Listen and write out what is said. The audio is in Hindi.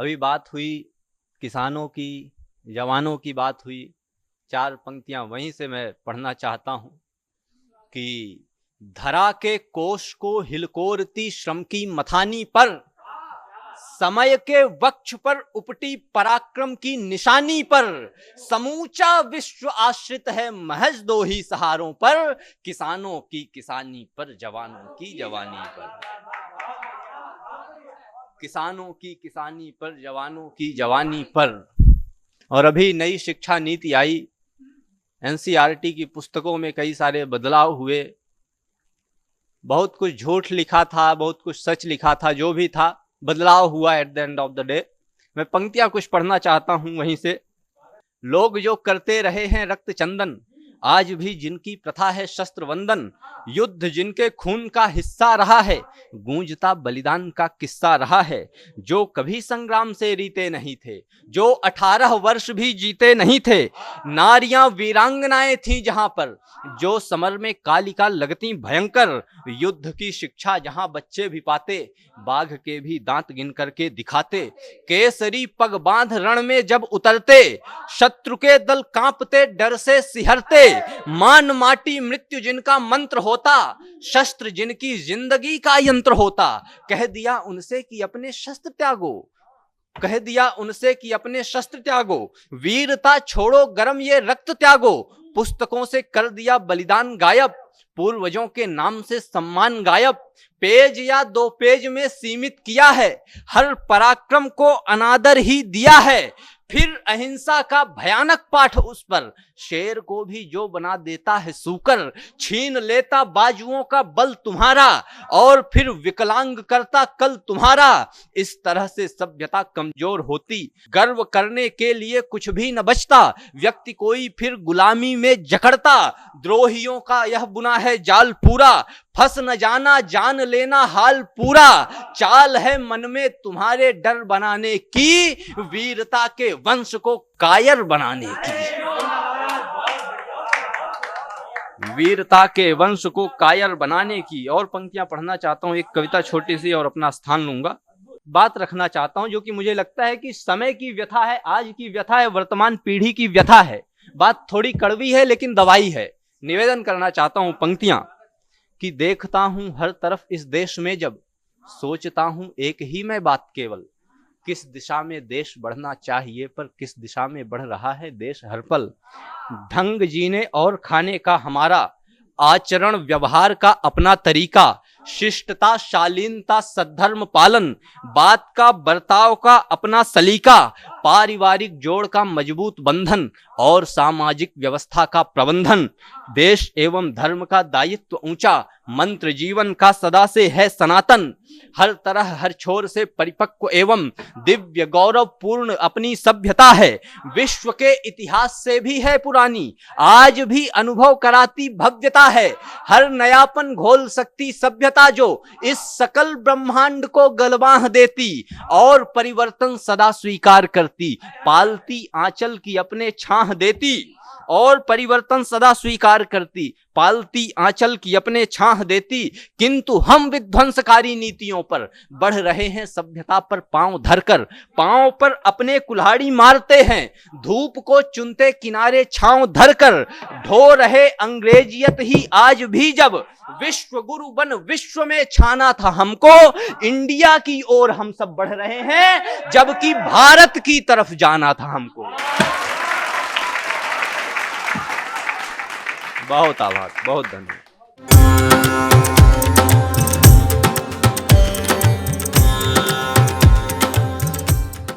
अभी बात हुई किसानों की, जवानों की बात हुई। 4 पंक्तियां वहीं से मैं पढ़ना चाहता हूं कि धरा के कोष को हिलकोरती श्रम की मथानी पर, समय के वक्ष पर उपटी पराक्रम की निशानी पर, समूचा विश्व आश्रित है महज 2 ही सहारों पर, किसानों की किसानी पर, जवानों की जवानी पर। किसानों की किसानी पर, जवानों की जवानी पर। और अभी नई शिक्षा नीति आई, एनसीईआरटी की पुस्तकों में कई सारे बदलाव हुए। बहुत कुछ झूठ लिखा था, बहुत कुछ सच लिखा था, जो भी था बदलाव हुआ at the end of the day. मैं पंक्तियां कुछ पढ़ना चाहता हूं वहीं से। लोग जो करते रहे हैं रक्त चंदन, आज भी जिनकी प्रथा है शस्त्र वंदन, युद्ध जिनके खून का हिस्सा रहा है, गूंजता बलिदान का किस्सा रहा है। जो कभी संग्राम से रीते नहीं थे, जो 18 वर्ष भी जीते नहीं थे, नारियां वीरांगनाएं थीं जहां पर, जो समर में कालिका लगती भयंकर। युद्ध की शिक्षा जहां बच्चे भी पाते, बाघ के भी दांत गिन करके दिखाते। केसरी पग बांध रण में जब उतरते, शत्रु के दल कांपते डर से सिहरते। मान माटी मृत्यु जिनका मंत्र होता, शस्त्र जिनकी जिंदगी का यंत्र होता। कह दिया उनसे कि अपने शस्त्र त्यागो, कह दिया उनसे कि अपने शस्त्र त्यागो, वीरता छोड़ो गरम ये रक्त त्यागो। पुस्तकों से कर दिया बलिदान गायब, पूर्वजों के नाम से सम्मान गायब। पेज या 2 पेज में सीमित किया है, हर पराक्रम को अनादर ही दिया है। फिर अहिंसा का भयानक पाठ उस पर, शेर को भी जो बना देता है सूकर। छीन लेता बाजुओं का बल तुम्हारा, और फिर विकलांग करता कल तुम्हारा। इस तरह से सभ्यता कमजोर होती, गर्व करने के लिए कुछ भी न बचता। व्यक्ति कोई फिर गुलामी में जकड़ता, द्रोहियों का यह बुना है जाल पूरा। फंस न जाना जान लेना हाल पूरा, चाल है मन में तुम्हारे डर बनाने की, वीरता के वंश को कायर बनाने की। वीरता के वंश को कायर बनाने की। और पंक्तियां पढ़ना चाहता हूं, एक कविता छोटी सी, और अपना स्थान लूंगा। बात रखना चाहता हूं जो कि मुझे लगता है कि समय की व्यथा है, आज की व्यथा है, वर्तमान पीढ़ी की व्यथा है। बात थोड़ी कड़वी है लेकिन दवाई है। निवेदन करना चाहता हूं पंक्तियां कि देखता हूं हर तरफ इस देश में जब, सोचता हूं एक ही मैं बात केवल, किस दिशा में देश बढ़ना चाहिए पर किस दिशा में बढ़ रहा है देश हर पल। ढंग जीने और खाने का हमारा, आचरण व्यवहार का अपना तरीका, शिष्टता शालीनता सद्धर्म पालन, बात का बर्ताव का अपना सलीका, पारिवारिक जोड़ का मजबूत बंधन और सामाजिक व्यवस्था का प्रबंधन। देश एवं धर्म का दायित्व ऊंचा, मंत्र जीवन का सदा से है सनातन। हर तरह हर छोर से परिपक्व एवं दिव्य गौरव पूर्ण अपनी सभ्यता है। विश्व के इतिहास से भी है पुरानी, आज भी अनुभव कराती भव्यता है। हर नयापन घोल सकती सभ्यता जो, इस सकल ब्रह्मांड को गलवाह देती और परिवर्तन सदा स्वीकार करती। पालती आंचल की अपने छाह देती और परिवर्तन सदा स्वीकार करती। पालती आंचल की अपने छाह देती, किंतु हम विध्वंसकारी नीतियों पर बढ़ रहे हैं सभ्यता पर पांव धरकर। पांव पर अपने कुल्हाड़ी मारते हैं, धूप को चुनते किनारे छांव धरकर। ढो रहे अंग्रेजियत ही आज भी जब, विश्व गुरु बन विश्व में छाना था हमको। इंडिया की ओर हम सब बढ़ रहे हैं, जबकि भारत की तरफ जाना था हमको। बहुत आभार, बहुत धन्यवाद।